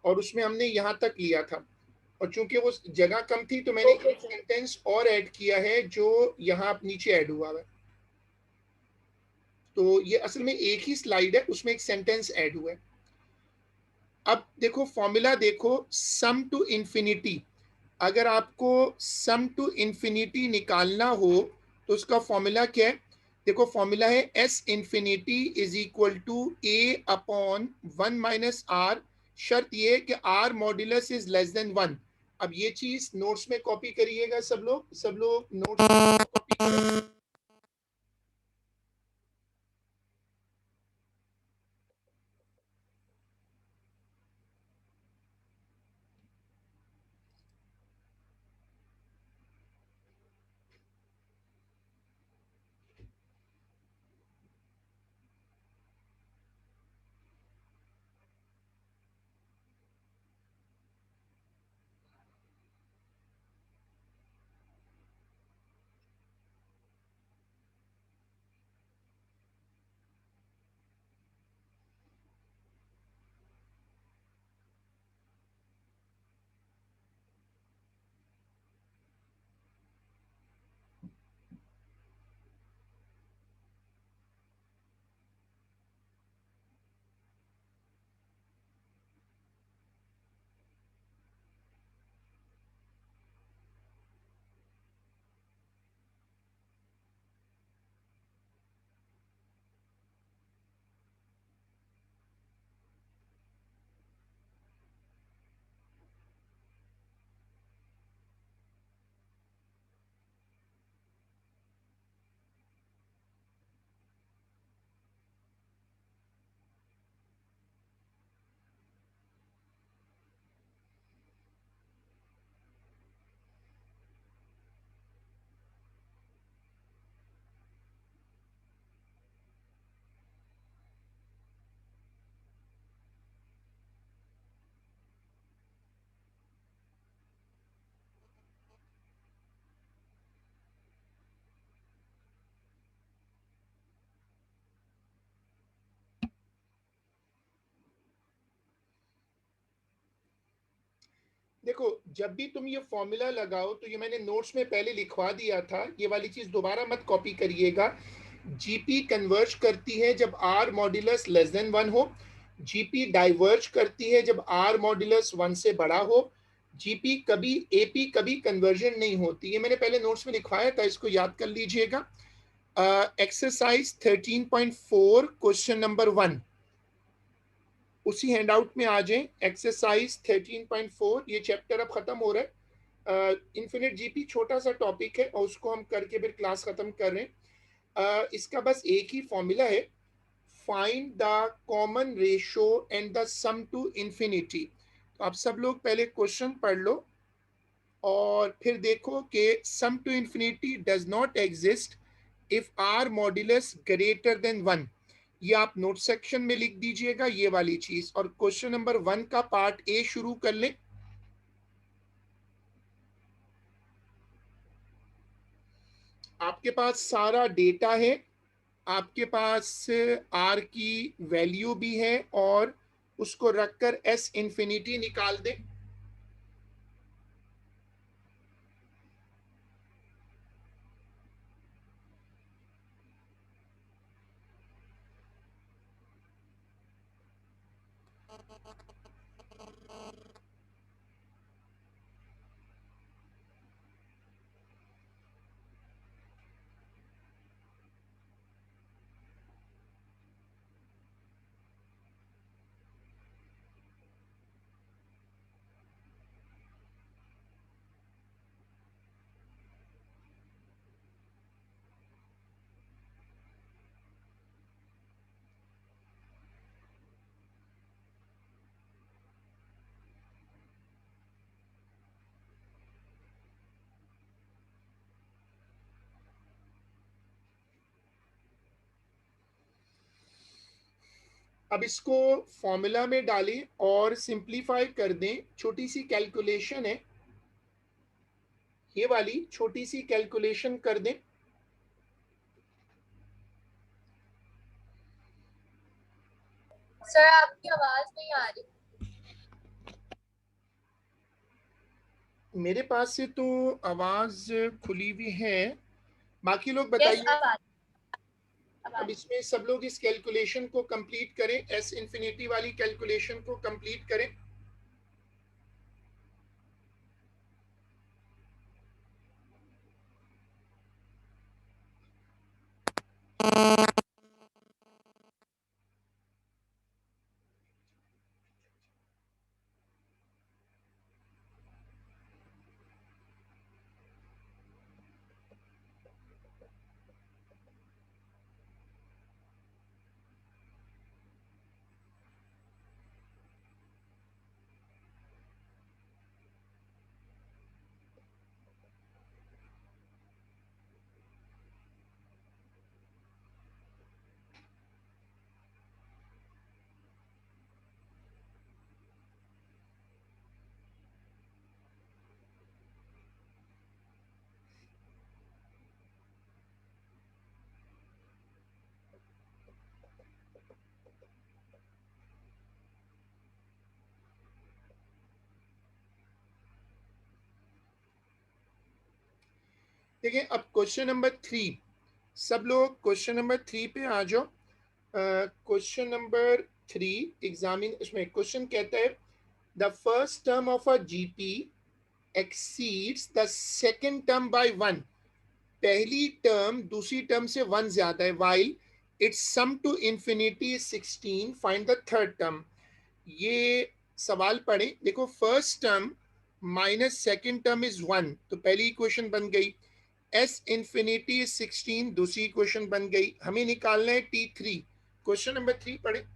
और उसमें हमने यहाँ तक लिया था और चूंकि वो जगह कम थी तो मैंने एक सेंटेंस और ऐड किया है जो यहाँ नीचे ऐड हुआ है। तो ये असल में एक ही स्लाइड है, उसमें एक सेंटेंस ऐड हुआ है। अब देखो फॉर्मूला देखो, सम टू इंफिनिटी। अगर आपको सम टू इंफिनिटी निकालना हो तो उसका फॉर्मूला क्या है? देखो फॉर्मूला है S infinity is equal to A upon 1 minus R. शर्त ये कि R modulus is less than 1। अब ये चीज नोट्स में कॉपी करिएगा सब लोग नोट्स में कॉपी करें। देखो, जब भी तुम ये फॉर्मूला लगाओ तो ये मैंने नोट्स में पहले लिखवा दिया था, ये वाली चीज दोबारा मत कॉपी करिएगा। जीपी कन्वर्ज करती है जब आर मॉड्यूलस लेस देन 1 हो, जीपी डाइवर्ज करती है जब आर मॉड्यूलस 1 से बड़ा हो, जीपी कभी एपी कभी कन्वर्जन नहीं होती। ये मैंने पहले नोट्स में लिखवाया था, इसको याद कर लीजिएगा। एक्सरसाइज 13.4 क्वेश्चन नंबर 1, उसी हैंडआउट में आ जाए। एक्सरसाइज 13.4, ये चैप्टर अब खत्म हो रहा है। इन्फिनिट जीपी छोटा सा टॉपिक है और उसको हम करके फिर क्लास खत्म कर रहे हैं। इसका बस एक ही फॉर्मूला है, find the common ratio and the sum to infinity. तो आप सब लोग पहले क्वेश्चन पढ़ लो और फिर देखो कि sum to infinity does not exist if R modulus greater than 1। ये आप नोट सेक्शन में लिख दीजिएगा ये वाली चीज, और क्वेश्चन नंबर 1 का पार्ट ए शुरू कर लें। आपके पास सारा डेटा है, आपके पास आर की वैल्यू भी है, और उसको रखकर एस इंफिनिटी निकाल दें। अब इसको फॉर्मूला में डालें और सिंप्लीफाई कर दें। छोटी सी कैलकुलेशन है, ये वाली छोटी सी कैलकुलेशन कर दें। सर आपकी आवाज नहीं आ रही। मेरे पास से तो आवाज खुली हुई है, बाकी लोग यस बताइए। अब आ अब इसमें सब लोग इस कैलकुलेशन को कंप्लीट करें, एस इंफिनिटी वाली कैलकुलेशन को कंप्लीट करें। देखिए, अब क्वेश्चन नंबर 3, सब लोग क्वेश्चन नंबर 3 पे आ जाओ। क्वेश्चन नंबर 3 एग्जामिन, इसमें क्वेश्चन कहता है the first term of a GP exceeds the second term by 1। पहली टर्म दूसरी टर्म से 1 ज्यादा है, while its sum to infinity 16, find the third term. ये सवाल पढ़े, देखो first term minus second term is 1, तो पहली इक्वेशन बन गई। एस इंफिनिटी 16 दूसरी इक्वेशन बन गई। हमें निकालना है T3। क्वेश्चन नंबर 3 पढ़े।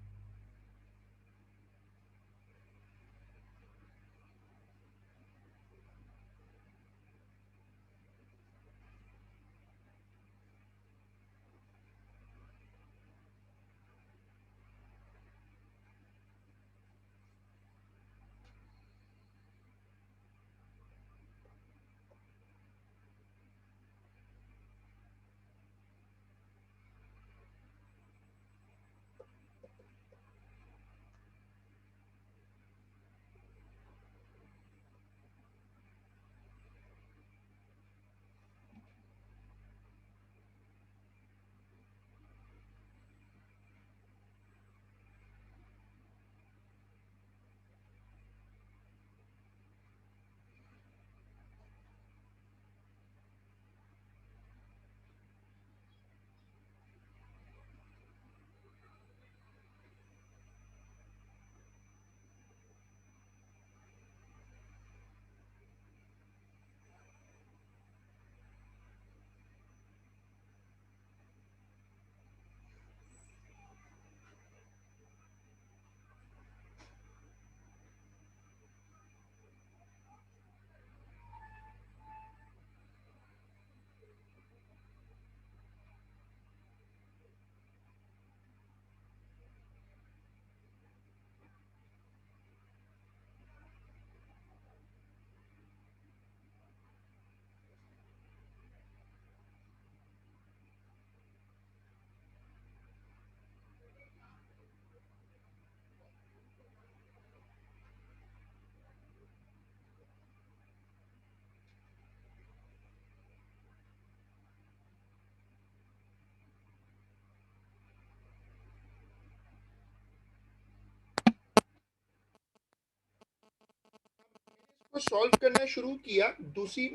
को सॉल्व करना शुरू किया,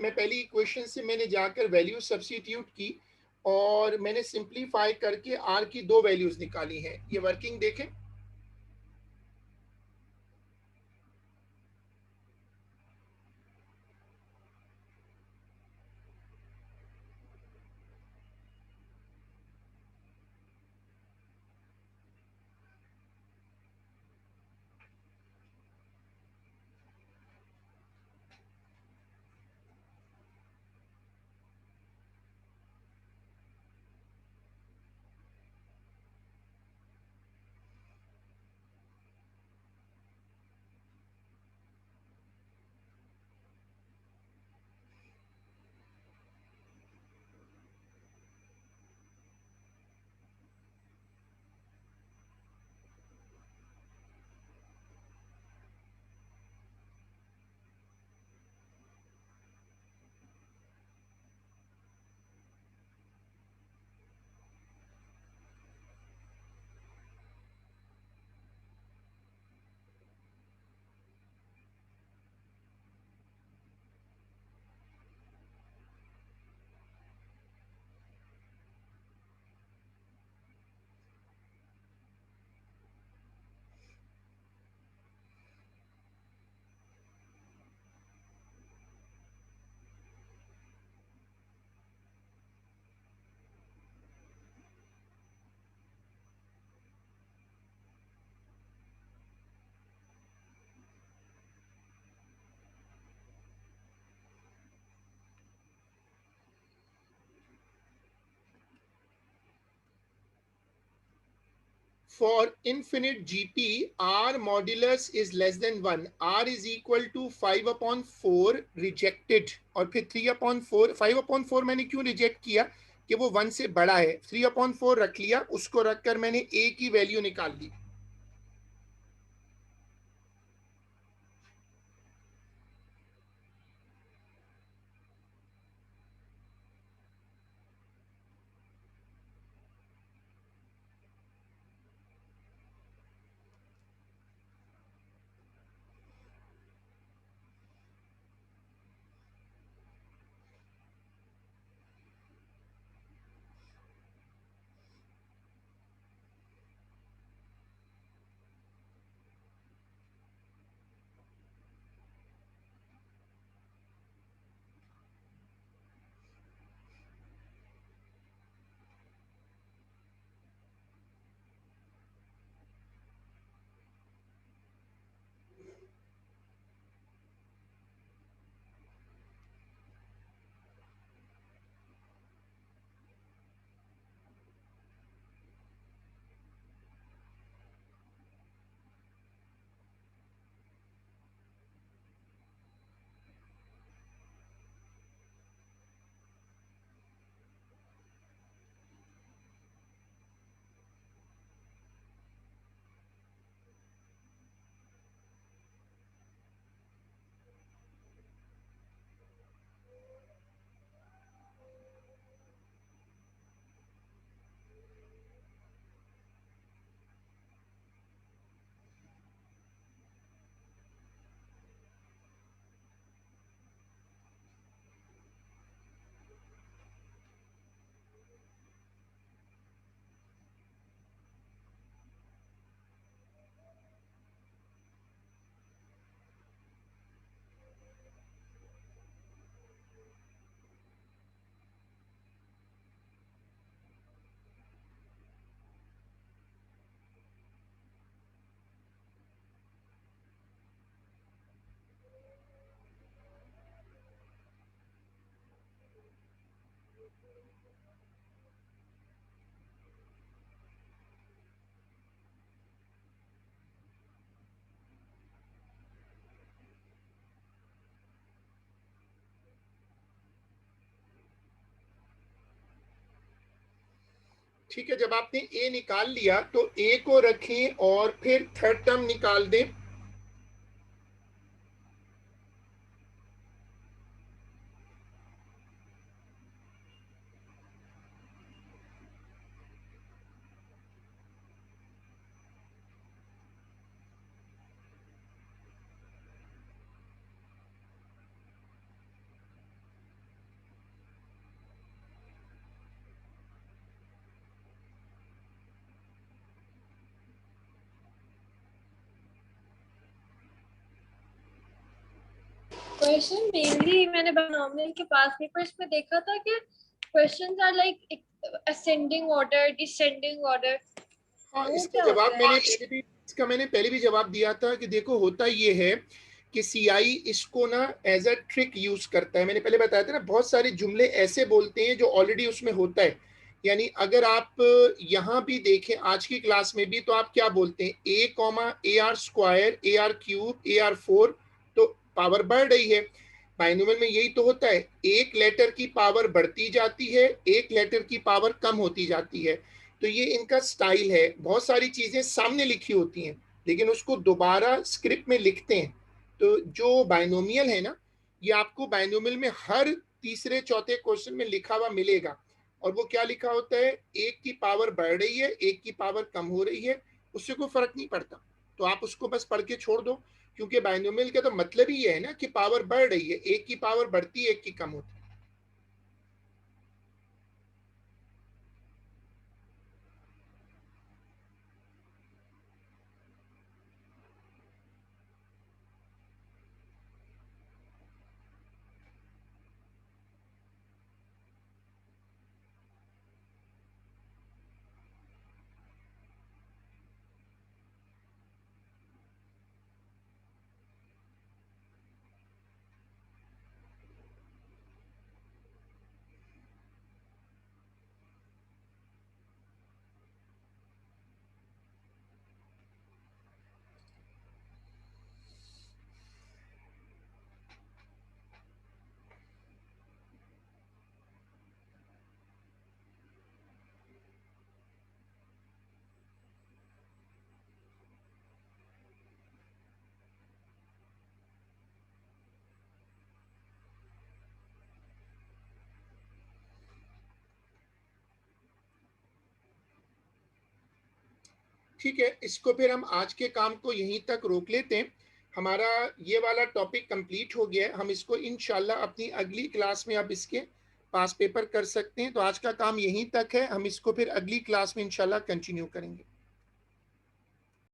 मैं पहली इक्वेशन से मैंने जाकर वैल्यू सब्स्टिट्यूट की और मैंने सिंप्लीफाई करके आर की 2 वैल्यूज निकाली हैं। ये वर्किंग देखें। For infinite GP, R modulus is less than 1. R is equal to 5/4 rejected और फिर 3/4, 5/4 मैंने क्यों रिजेक्ट किया कि वो 1 से बड़ा है। 3/4 रख लिया, उसको रखकर मैंने A की वैल्यू निकाल ली। ठीक है, जब आपने A निकाल लिया तो A को रखें और फिर थर्ड टर्म निकाल दें। क्वेश्चन मेनली मैंने बायनॉमियल के पास पेपर्स में देखा था कि questions are like ascending order, descending order. हाँ, इसका मैंने पहले भी जवाब दिया था कि देखो होता ये है कि सीआई इसको ना एज अ ट्रिक यूज करता है। मैंने पहले बताया था ना, बहुत सारे जुमले ऐसे बोलते हैं जो ऑलरेडी उसमें होता है। यानी अगर आप यहाँ भी देखें आज की क्लास में भी, तो आप क्या बोलते हैं, A comma A R square, A R cube, A R 4, तो पावर बढ़ रही है। बाइनोमियल में यही तो होता है, एक लेटर की पावर बढ़ती जाती है, एक लेटर की पावर कम होती जाती है। तो ये इनका स्टाइल है। बहुत सारी चीजें सामने लिखी होती हैं लेकिन उसको दोबारा स्क्रिप्ट में लिखते हैं। तो जो बाइनोमियल है ना, ये आपको बाइनोमियल में हर तीसरे चौथे क्वेश्चन में लिखा हुआ मिलेगा। और वो क्या लिखा होता है, एक की पावर बढ़ रही है, एक की पावर कम हो रही है, उससे कोई फर्क नहीं पड़ता। तो आप उसको बस पढ़ के छोड़ दो, क्योंकि बाइनोमियल का तो मतलब ही ये है ना कि पावर बढ़ रही है, एक की पावर बढ़ती है, एक की कम होती है। ठीक है, इसको फिर हम आज के काम को यहीं तक रोक लेते हैं। हमारा ये वाला टॉपिक कंप्लीट हो गया है। हम इसको इंशाल्लाह अपनी अगली क्लास में अब इसके पास पेपर कर सकते हैं। तो आज का काम यहीं तक है, हम इसको फिर अगली क्लास में इंशाल्लाह कंटिन्यू करेंगे।